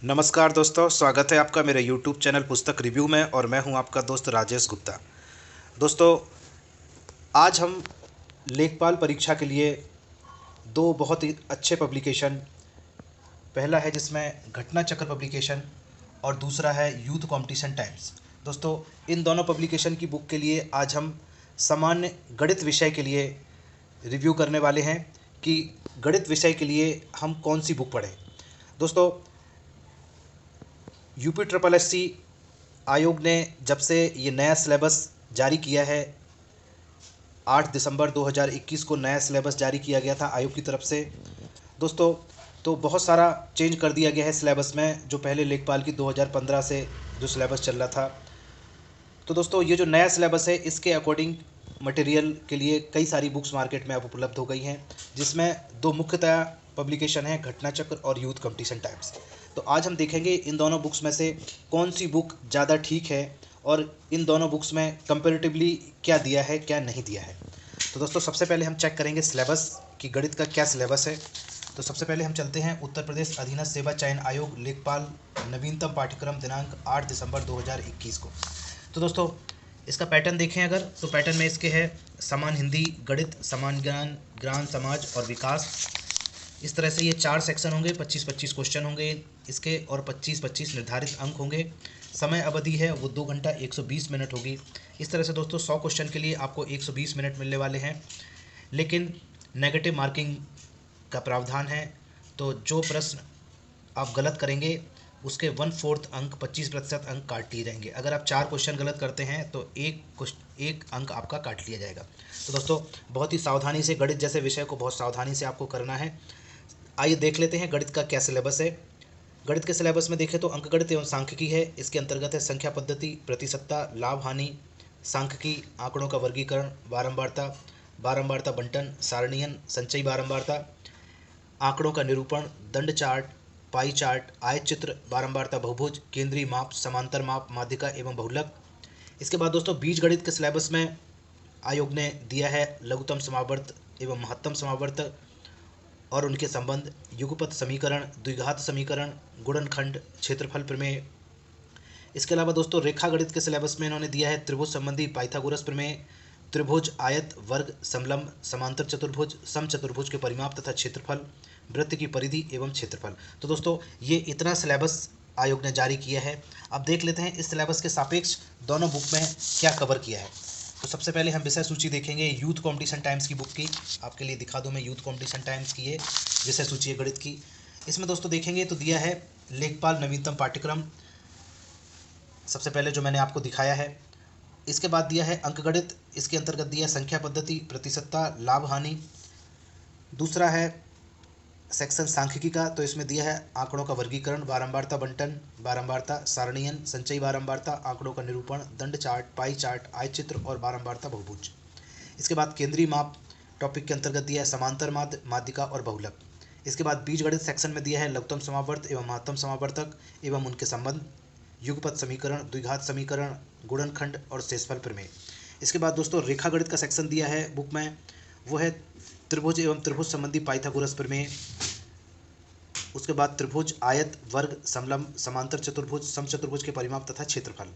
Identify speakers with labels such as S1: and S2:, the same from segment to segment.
S1: नमस्कार दोस्तों, स्वागत है आपका मेरे YouTube चैनल पुस्तक रिव्यू में। और मैं हूं आपका दोस्त राजेश गुप्ता। दोस्तों, आज हम लेखपाल परीक्षा के लिए दो बहुत ही अच्छे पब्लिकेशन, पहला है जिसमें घटना चक्र पब्लिकेशन और दूसरा है यूथ कंपटीशन टाइम्स। दोस्तों, इन दोनों पब्लिकेशन की बुक के लिए आज हम सामान्य गणित विषय के लिए रिव्यू करने वाले हैं कि गणित विषय के लिए हम कौन सी बुक पढ़ें। दोस्तों, यूपी ट्रिपल एस सी आयोग ने जब से ये नया सिलेबस जारी किया है, 8 दिसंबर 2021 को नया सिलेबस जारी किया गया था आयोग की तरफ से। दोस्तों, तो बहुत सारा चेंज कर दिया गया है सिलेबस में, जो पहले लेखपाल की 2015 से जो सिलेबस चल रहा था। तो दोस्तों, ये जो नया सिलेबस है, इसके अकॉर्डिंग मटेरियल के लिए कई सारी बुक्स मार्केट में अब उपलब्ध हो गई हैं, जिसमें दो मुख्यतः पब्लिकेशन है, घटना चक्र और यूथ कंपटीशन टाइम्स। तो आज हम देखेंगे इन दोनों बुक्स में से कौन सी बुक ज़्यादा ठीक है और इन दोनों बुक्स में कंपैरेटिवली क्या दिया है, क्या नहीं दिया है। तो दोस्तों, सबसे पहले हम चेक करेंगे सिलेबस कि गणित का क्या सिलेबस है। तो सबसे पहले हम चलते हैं उत्तर प्रदेश अधीनस्थ सेवा चयन आयोग लेखपाल नवीनतम पाठ्यक्रम दिनांक 8 दिसंबर 2021 को। तो दोस्तों, इसका पैटर्न देखें अगर, तो पैटर्न में इसके है समान हिंदी, गणित, समान ज्ञान, ज्ञान समाज और विकास। इस तरह से ये 4 सेक्शन होंगे, 25-25 क्वेश्चन होंगे इसके और 25-25 निर्धारित अंक होंगे। समय अवधि है वो 2 घंटा 120 मिनट होगी। इस तरह से दोस्तों 100 क्वेश्चन के लिए आपको 120 मिनट मिलने वाले हैं, लेकिन नेगेटिव मार्किंग का प्रावधान है। तो जो प्रश्न आप गलत करेंगे उसके 1/4 अंक, 25% अंक काट लिए जाएंगे। अगर आप 4 क्वेश्चन गलत करते हैं तो एक अंक आपका काट लिया जाएगा। तो दोस्तों, बहुत ही सावधानी से गणित जैसे विषय को बहुत सावधानी से आपको करना है। आइए देख लेते हैं गणित का क्या सिलेबस है। गणित के सिलेबस में देखें तो अंकगणित एवं सांख्यिकी है। इसके अंतर्गत है संख्या पद्धति, प्रतिशतता, लाभ हानि, सांख्यिकी, आंकड़ों का वर्गीकरण, बारंबारता, बारंबारता बंटन, सारणीयन, संचयी बारंबारता, आंकड़ों का निरूपण, दंड चार्ट, पाई चार्ट, आयत चित्र, बारंबारता बहुभुज, केंद्रीय माप, समांतर माप, माध्यिका एवं बहुलक। इसके बाद दोस्तों बीज गणित के सिलेबस में आयोग ने दिया है लघुत्तम समावर्त एवं महत्तम समावर्त और उनके संबंध, युगपत समीकरण, द्विघात समीकरण, गुणनखंड, क्षेत्रफल प्रमेय। इसके अलावा दोस्तों रेखा गणित के सिलेबस में इन्होंने दिया है त्रिभुज संबंधी पाइथागोरस प्रमेय, त्रिभुज, आयत, वर्ग, समलंब, समांतर चतुर्भुज, समचतुर्भुज के परिमाप तथा क्षेत्रफल, वृत्त की परिधि एवं क्षेत्रफल। तो दोस्तों, ये इतना सिलेबस आयोग ने जारी किया है। अब देख लेते हैं इस सिलेबस के सापेक्ष दोनों बुक में क्या कवर किया है। तो सबसे पहले हम विषय सूची देखेंगे यूथ कंपटीशन टाइम्स की बुक की। आपके लिए दिखा दूं मैं यूथ कंपटीशन टाइम्स की ये विषय सूची है गणित की। इसमें दोस्तों देखेंगे तो दिया है लेखपाल नवीनतम पाठ्यक्रम, सबसे पहले जो मैंने आपको दिखाया है। इसके बाद दिया है अंकगणित, इसके अंतर्गत दिया है संख्या पद्धति, प्रतिशतता, लाभ हानि। दूसरा है सेक्शन सांख्यिकी का, तो इसमें दिया है आंकड़ों का वर्गीकरण, बारंबारता बंटन, बारंबारता, सारणीयन, संचयी बारंबारता, आंकड़ों का निरूपण, दंड चार्ट, पाई चार्ट, आयत चित्र और बारंबारता बहुभुज। इसके बाद केंद्रीय माप टॉपिक के अंतर्गत दिया है समांतर माध्य, माध्यिका और बहुलक। इसके बाद बीजगणित सेक्शन में दिया है लघुत्तम समावर्त एवं महत्तम समावर्तक एवं उनके संबंध, युगपत समीकरण, द्विघात समीकरण, गुणनखंड और शेषफल प्रमेय। इसके बाद दोस्तों रेखा गणित का सेक्शन दिया है बुक में, वो है त्रिभुज एवं त्रिभुज संबंधी पाइथागोरस प्रमेय। उसके बाद त्रिभुज, आयत, वर्ग, समलंब, समांतर चतुर्भुज, समचतुर्भुज के परिमाप तथा क्षेत्रफल,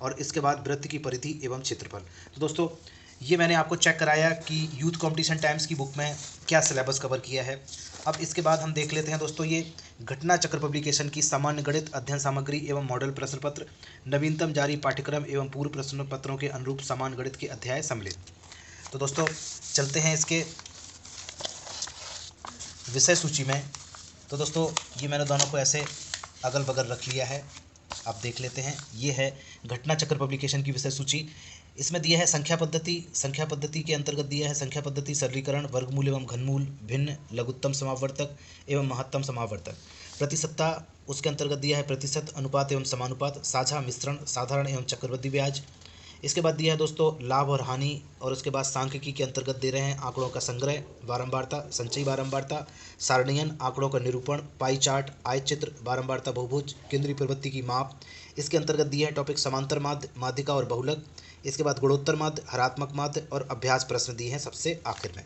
S1: और इसके बाद वृत्त की परिधि एवं क्षेत्रफल। तो दोस्तों, ये मैंने आपको चेक कराया कि यूथ कंपटीशन टाइम्स की बुक में क्या सिलेबस कवर किया है। अब इसके बाद हम देख लेते हैं दोस्तों ये घटना चक्र पब्लिकेशन की सामान्य गणित अध्ययन सामग्री एवं मॉडल प्रश्न पत्र, नवीनतम जारी पाठ्यक्रम एवं पूर्व प्रश्न पत्रों के अनुरूप समान गणित के अध्याय सम्मिलित। तो दोस्तों चलते हैं इसके विषय सूची में। तो दोस्तों, ये मैंने दोनों को ऐसे अगल बगल रख लिया है, आप देख लेते हैं। ये है घटना चक्र पब्लिकेशन की विषय सूची। इसमें दिया है संख्या पद्धति, संख्या पद्धति के अंतर्गत दिया है संख्या पद्धति, सरलीकरण, वर्गमूल एवं घनमूल, भिन्न, लघुत्तम समावर्तक एवं महत्तम समावर्तक। प्रतिशतता, उसके अंतर्गत दिया है प्रतिशत, अनुपात एवं समानुपात, साझा, मिश्रण, साधारण एवं चक्रवृद्धि ब्याज। इसके बाद दिया है दोस्तों लाभ और हानि, और उसके बाद सांख्यिकी के अंतर्गत दे रहे हैं आंकड़ों का संग्रह, बारंबारता, संचयी बारंबारता, सारणीयन, आंकड़ों का निरूपण, पाई चार्ट, आयत चित्र, बारंबारता बहुभुज, केंद्रीय प्रवृत्ति की माप। इसके अंतर्गत दिए है टॉपिक समांतर माध्य, माध्यिका और बहुलक। इसके बाद गुणोत्तर माध्य, हरात्मक माध्य और अभ्यास प्रश्न दिए हैं सबसे आखिर में।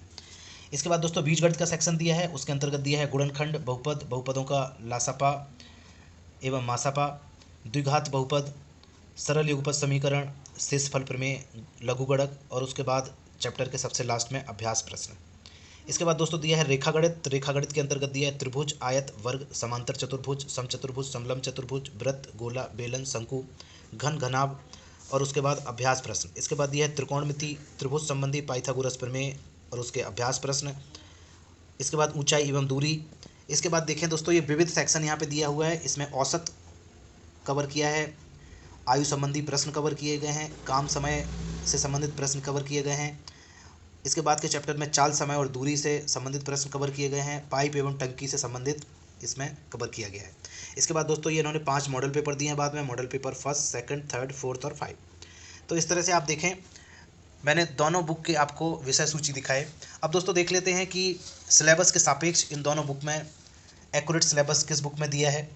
S1: इसके बाद दोस्तों बीजगणित का सेक्शन दिया है, उसके अंतर्गत दिया है गुणनखंड, बहुपद, बहुपदों का लासापा, एवं मासापा, द्विघात बहुपद, सरल युगपत समीकरण, शेषफल प्रमेय, लघुगणक और उसके बाद चैप्टर के सबसे लास्ट में अभ्यास प्रश्न। इसके बाद दोस्तों दिया है रेखागणित। रेखागणित के अंतर्गत दिया है त्रिभुज, आयत, वर्ग, समांतर चतुर्भुज, समचतुर्भुज, समलंब चतुर्भुज, वृत्त, गोला, बेलन, शंकु, घन, घनाभ और उसके बाद अभ्यास प्रश्न। इसके बाद दिया है त्रिकोणमिति, त्रिभुज संबंधी पाइथागोरस प्रमेय और उसके अभ्यास प्रश्न। इसके बाद ऊंचाई एवं दूरी। इसके बाद देखें दोस्तों ये विविध सेक्शन यहाँ पे दिया हुआ है, इसमें औसत कवर किया है, आयु संबंधी प्रश्न कवर किए गए हैं, काम समय से संबंधित प्रश्न कवर किए गए हैं। इसके बाद के चैप्टर में चाल, समय और दूरी से संबंधित प्रश्न कवर किए गए हैं, पाइप एवं टंकी से संबंधित इसमें कवर किया गया है। इसके बाद दोस्तों ये इन्होंने 5 मॉडल पेपर दिए हैं बाद में, model paper 1st, 2nd, 3rd, 4th और 5। तो इस तरह से आप देखें मैंने दोनों बुक के आपको विषय सूची दिखाए। अब दोस्तों देख लेते हैं कि सिलेबस के सापेक्ष इन दोनों बुक में एक्यूरेट सिलेबस किस बुक में दिया है।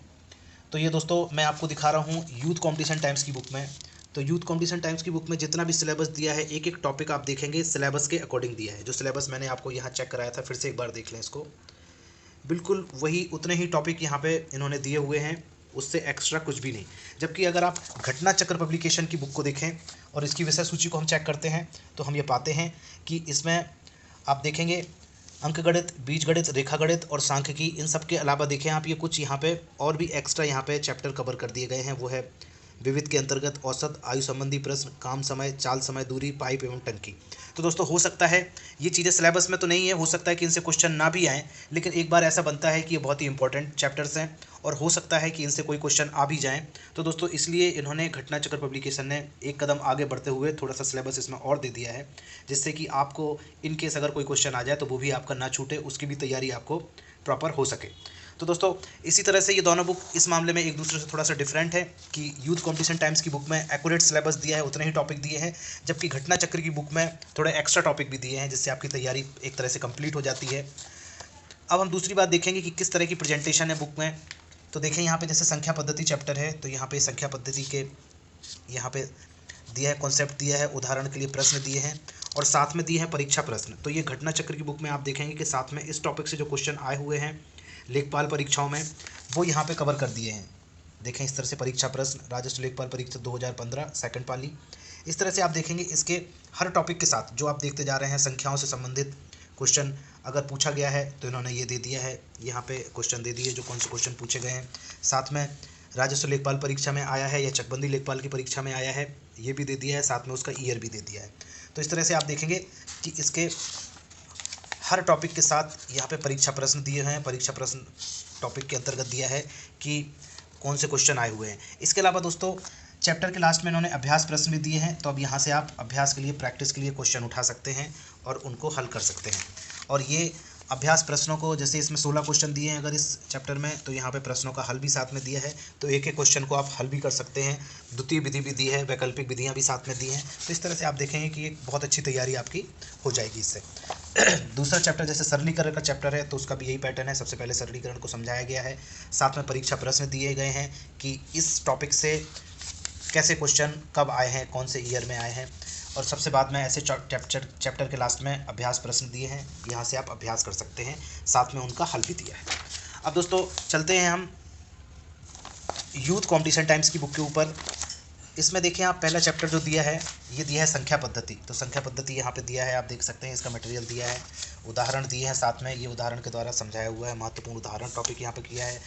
S1: तो ये दोस्तों मैं आपको दिखा रहा हूँ यूथ कॉम्पिटिशन टाइम्स की बुक में। तो यूथ कॉम्पिटिशन टाइम्स की बुक में जितना भी सिलेबस दिया है, एक एक टॉपिक आप देखेंगे सिलेबस के अकॉर्डिंग दिया है। जो सिलेबस मैंने आपको यहाँ चेक कराया था, फिर से एक बार देख लें इसको, बिल्कुल वही उतने ही टॉपिक यहाँ पे इन्होंने दिए हुए हैं, उससे एक्स्ट्रा कुछ भी नहीं। जबकि अगर आप घटना चक्र पब्लिकेशन की बुक को देखें और इसकी विषय सूची को हम चेक करते हैं तो हम ये पाते हैं कि इसमें आप देखेंगे अंकगणित, बीजगणित, रेखागणित और सांख्यिकी, इन सब के अलावा देखें आप ये कुछ यहाँ पे और भी एक्स्ट्रा यहाँ पे चैप्टर कवर कर दिए गए हैं। वो है विविध के अंतर्गत औसत, आयु संबंधी प्रश्न, काम समय, चाल समय, दूरी, पाइप एवं टंकी। तो दोस्तों हो सकता है ये चीज़ें सिलेबस में तो नहीं है, हो सकता है कि इनसे क्वेश्चन ना भी आए, लेकिन एक बार ऐसा बनता है कि ये बहुत ही इंपॉर्टेंट चैप्टर्स हैं और हो सकता है कि इनसे कोई क्वेश्चन आ भी जाएँ। तो दोस्तों इसलिए इन्होंने घटना चक्र पब्लिकेशन ने एक कदम आगे बढ़ते हुए थोड़ा सा सिलेबस इसमें और दे दिया है, जिससे कि आपको इन केस अगर कोई क्वेश्चन आ जाए तो वो भी आपका ना छूटे, उसकी भी तैयारी आपको प्रॉपर हो सके। तो दोस्तों इसी तरह से ये दोनों बुक इस मामले में एक दूसरे से थोड़ा सा डिफरेंट है कि यूथ कॉम्पिटिशन टाइम्स की बुक में एक्यूरेट सिलेबस दिया है, उतने ही टॉपिक दिए हैं, जबकि घटना चक्र की बुक में थोड़े एक्स्ट्रा टॉपिक भी दिए हैं, जिससे आपकी तैयारी एक तरह से कंप्लीट हो जाती है। अब हम दूसरी बात देखेंगे कि किस तरह की प्रेजेंटेशन है बुक में। तो देखें यहाँ पे जैसे संख्या पद्धति चैप्टर है, तो यहाँ पे संख्या पद्धति के यहाँ पे दिया है, कॉन्सेप्ट दिया है, उदाहरण के लिए प्रश्न दिए हैं और साथ में दिए हैं परीक्षा प्रश्न। तो ये घटना चक्र की बुक में आप देखेंगे कि साथ में इस टॉपिक से जो क्वेश्चन आए हुए हैं लेखपाल परीक्षाओं में, वो यहाँ पे कवर कर दिए हैं। देखें इस तरह से परीक्षा प्रश्न, राजस्व लेखपाल परीक्षा 2015 सेकंड पाली। इस तरह से आप देखेंगे इसके हर टॉपिक के साथ जो आप देखते जा रहे हैं संख्याओं से संबंधित क्वेश्चन अगर पूछा गया है तो इन्होंने ये दे दिया है, यहाँ पे क्वेश्चन दे दिए जो कौन से क्वेश्चन पूछे गए हैं। साथ में राजस्व लेखपाल परीक्षा में आया है या चकबंदी लेखपाल की परीक्षा में आया है, ये भी दे दिया है, साथ में उसका ईयर भी दे दिया है। तो इस तरह से आप देखेंगे कि इसके हर टॉपिक के साथ यहाँ पे परीक्षा प्रश्न दिए हैं, परीक्षा प्रश्न टॉपिक के अंतर्गत दिया है कि कौन से क्वेश्चन आए हुए हैं। इसके अलावा दोस्तों चैप्टर के लास्ट में इन्होंने अभ्यास प्रश्न भी दिए हैं, तो अब यहाँ से आप अभ्यास के लिए, प्रैक्टिस के लिए क्वेश्चन उठा सकते हैं और उनको हल कर सकते हैं। और ये अभ्यास प्रश्नों को, जैसे इसमें 16 क्वेश्चन दिए हैं अगर इस चैप्टर में, तो यहाँ पे प्रश्नों का हल भी साथ में दिया है, तो एक एक क्वेश्चन को आप हल भी कर सकते हैं। द्वितीय विधि भी दी है, वैकल्पिक विधियाँ भी साथ में दी हैं। तो इस तरह से आप देखेंगे कि एक बहुत अच्छी तैयारी आपकी हो जाएगी इससे। दूसरा चैप्टर जैसे सरलीकरण का चैप्टर है, तो उसका भी यही पैटर्न है, सबसे पहले सरलीकरण को समझाया गया है, साथ में परीक्षा प्रश्न दिए गए हैं कि इस टॉपिक से कैसे क्वेश्चन कब आए हैं, कौन से ईयर में आए हैं, और सबसे बाद में ऐसे चैप्टर के लास्ट में अभ्यास प्रश्न दिए हैं, यहाँ से आप अभ्यास कर सकते हैं, साथ में उनका हल भी दिया है। अब दोस्तों चलते हैं हम यूथ कॉम्पिटिशन टाइम्स की बुक के ऊपर। इसमें देखिए आप पहला चैप्टर जो दिया है, ये दिया है संख्या पद्धति। तो संख्या पद्धति यहाँ पे दिया है, आप देख सकते हैं, इसका मटेरियल दिया है, उदाहरण दिए हैं, साथ में ये उदाहरण के द्वारा समझाया हुआ है, महत्वपूर्ण उदाहरण टॉपिक यहाँ पे किया है,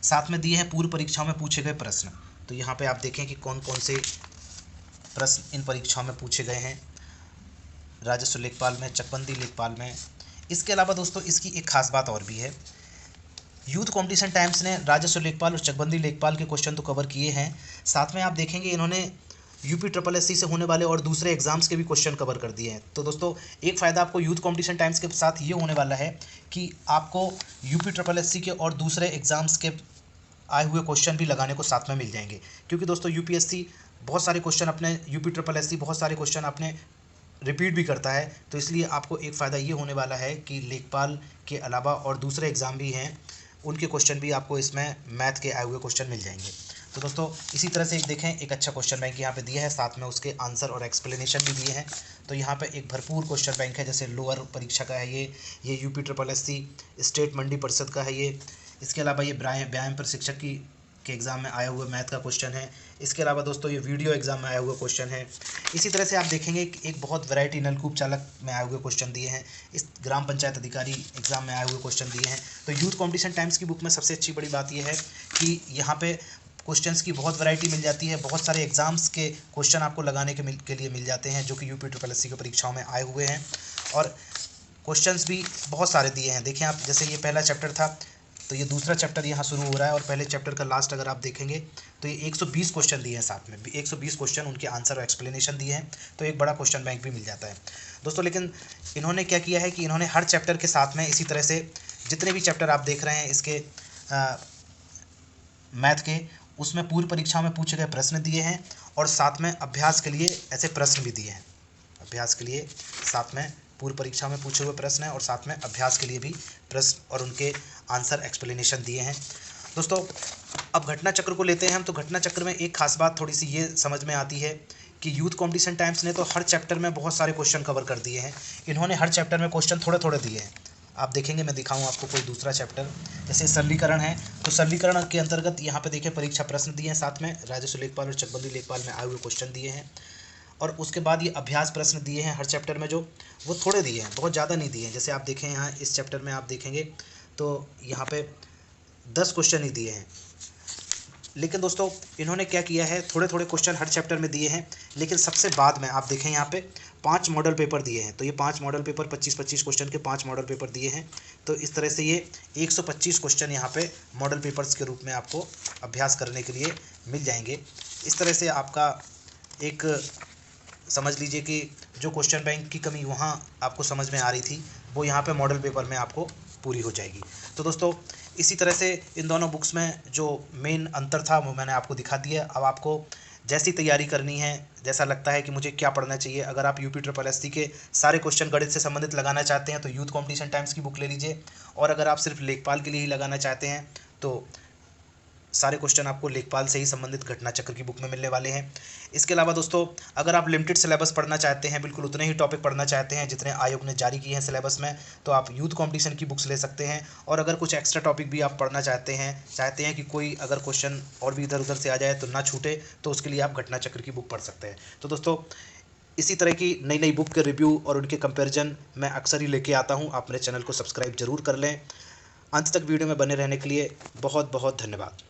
S1: साथ में दिए हैं पूर्व परीक्षाओं में पूछे गए प्रश्न। तो यहाँ पे आप देखें कि कौन कौन से प्रश्न इन परीक्षाओं में पूछे गए हैं, राजस्व लेखपाल में, चकबंदी लेखपाल में। इसके अलावा दोस्तों इसकी एक खास बात और भी है, यूथ कॉम्पिटिशन टाइम्स ने राजस्व लेखपाल और चकबंदी लेखपाल के क्वेश्चन तो कवर किए हैं, साथ में आप देखेंगे इन्होंने UPSSC से होने वाले और दूसरे एग्जाम्स के भी क्वेश्चन कवर कर दिए हैं। तो दोस्तों एक फ़ायदा आपको यूथ कॉम्पिटिशन टाइम्स के साथ ये होने वाला है कि आपको UPSSC के और दूसरे एग्जाम्स के आए हुए क्वेश्चन भी लगाने को साथ में मिल जाएंगे, क्योंकि दोस्तों UPSC बहुत सारे क्वेश्चन अपने, UPSSC बहुत सारे क्वेश्चन अपने रिपीट भी करता है। तो इसलिए आपको एक फ़ायदा ये होने वाला है कि लेखपाल के अलावा और दूसरे एग्ज़ाम भी हैं, उनके क्वेश्चन भी आपको इसमें मैथ के आए हुए क्वेश्चन मिल जाएंगे। तो दोस्तों इसी तरह से देखें, एक अच्छा क्वेश्चन बैंक यहाँ पे दिया है, साथ में उसके आंसर और एक्सप्लेनेशन भी दिए हैं। तो यहाँ पे एक भरपूर क्वेश्चन बैंक है, जैसे लोअर परीक्षा का है ये UPSSC स्टेट मंडी परिषद का है ये। इसके अलावा ये व्यायाम प्रशिक्षक की के एग्ज़ाम में आया हुआ मैथ का क्वेश्चन है। इसके अलावा दोस्तों ये वीडियो एग्ज़ाम में आया हुआ क्वेश्चन है। इसी तरह से आप देखेंगे कि एक बहुत वैरायटी नलकूप चालक में आए हुए क्वेश्चन दिए हैं, इस ग्राम पंचायत अधिकारी एग्ज़ाम में आए हुए क्वेश्चन दिए हैं। तो यूथ कॉम्पिटिशन टाइम्स की बुक में सबसे अच्छी बड़ी बात यह है कि यहाँ पे क्वेश्चंस की बहुत वैरायटी मिल जाती है, बहुत सारे एग्ज़ाम्स के क्वेश्चन आपको लगाने के लिए मिल जाते हैं जो कि UPSSC की परीक्षाओं में आए हुए हैं, और क्वेश्चंस भी बहुत सारे दिए हैं। देखिए आप, जैसे ये पहला चैप्टर था तो ये दूसरा चैप्टर यहाँ शुरू हो रहा है, और पहले चैप्टर का लास्ट अगर आप देखेंगे तो ये 120 क्वेश्चन दिए हैं, साथ में 120 क्वेश्चन, उनके आंसर और एक्सप्लेनेशन दिए हैं, तो एक बड़ा क्वेश्चन बैंक भी मिल जाता है दोस्तों। लेकिन इन्होंने क्या किया है कि इन्होंने हर चैप्टर के साथ में इसी तरह से जितने भी चैप्टर आप देख रहे हैं इसके मैथ के, उसमें पूर्व परीक्षाओं में पूछे गए प्रश्न दिए हैं, और साथ में अभ्यास के लिए ऐसे प्रश्न भी दिए हैं। अभ्यास के लिए साथ में पूर्व परीक्षा में पूछे हुए प्रश्न हैं, और साथ में अभ्यास के लिए भी प्रश्न और उनके आंसर एक्सप्लेनेशन दिए हैं दोस्तों। अब घटना चक्र को लेते हैं हम, तो घटना चक्र में एक खास बात थोड़ी सी ये समझ में आती है कि यूथ कॉम्पिटिशन टाइम्स ने तो हर चैप्टर में बहुत सारे क्वेश्चन कवर कर दिए हैं। इन्होंने हर चैप्टर में क्वेश्चन थोड़े थोड़े दिए हैं। आप देखेंगे, मैं दिखाऊं आपको कोई दूसरा चैप्टर, जैसे सरलीकरण है, तो सरलीकरण के अंतर्गत यहाँ पे देखिए परीक्षा प्रश्न दिए हैं, साथ में राजस्व लेखपाल और चकबंदी लेखपाल में आए हुए क्वेश्चन दिए हैं, और उसके बाद ये अभ्यास प्रश्न दिए हैं हर चैप्टर में, जो वो थोड़े दिए हैं, बहुत ज़्यादा नहीं दिए हैं। जैसे आप देखें यहाँ इस चैप्टर में आप देखेंगे तो यहाँ पे 10 क्वेश्चन ही दिए हैं। लेकिन दोस्तों इन्होंने क्या किया है, थोड़े थोड़े क्वेश्चन हर चैप्टर में दिए हैं, लेकिन सबसे बाद में आप देखें यहाँ पे 5 मॉडल पेपर दिए हैं। तो ये 5 मॉडल पेपर 25-25 क्वेश्चन के 5 मॉडल पेपर दिए हैं। तो इस तरह से ये 125 क्वेश्चन यहाँ पे मॉडल पेपर्स के रूप में आपको अभ्यास करने के लिए मिल जाएंगे। इस तरह से आपका एक समझ लीजिए कि जो क्वेश्चन बैंक की कमी वहाँ आपको समझ में आ रही थी, वो यहाँ पे मॉडल पेपर में आपको पूरी हो जाएगी। तो दोस्तों इसी तरह से इन दोनों बुक्स में जो मेन अंतर था वो मैंने आपको दिखा दिया। अब आपको जैसी तैयारी करनी है, जैसा लगता है कि मुझे क्या पढ़ना चाहिए, अगर आप UPSSC के सारे क्वेश्चन गणित से संबंधित लगाना चाहते हैं तो यूथ कॉम्पिटिशन टाइम्स की बुक ले लीजिए, और अगर आप सिर्फ लेखपाल के लिए ही लगाना चाहते हैं तो सारे क्वेश्चन आपको लेखपाल से ही संबंधित घटना चक्र की बुक में मिलने वाले हैं। इसके अलावा दोस्तों अगर आप लिमिटेड सिलेबस पढ़ना चाहते हैं, बिल्कुल उतने ही टॉपिक पढ़ना चाहते हैं जितने आयोग ने जारी किए हैं सिलेबस में, तो आप यूथ कॉम्पिटिशन की बुक्स ले सकते हैं। और अगर कुछ एक्स्ट्रा टॉपिक भी आप पढ़ना चाहते हैं कि कोई अगर क्वेश्चन और भी इधर उधर से आ जाए तो ना छूटे, तो उसके लिए आप घटना चक्र की बुक पढ़ सकते हैं। तो दोस्तों इसी तरह की नई नई बुक के रिव्यू और उनके कंपैरिजन मैं अक्सर ही लेके आता हूँ। आप मेरे चैनल को सब्सक्राइब जरूर कर लें। अंत तक वीडियो में बने रहने के लिए बहुत बहुत धन्यवाद।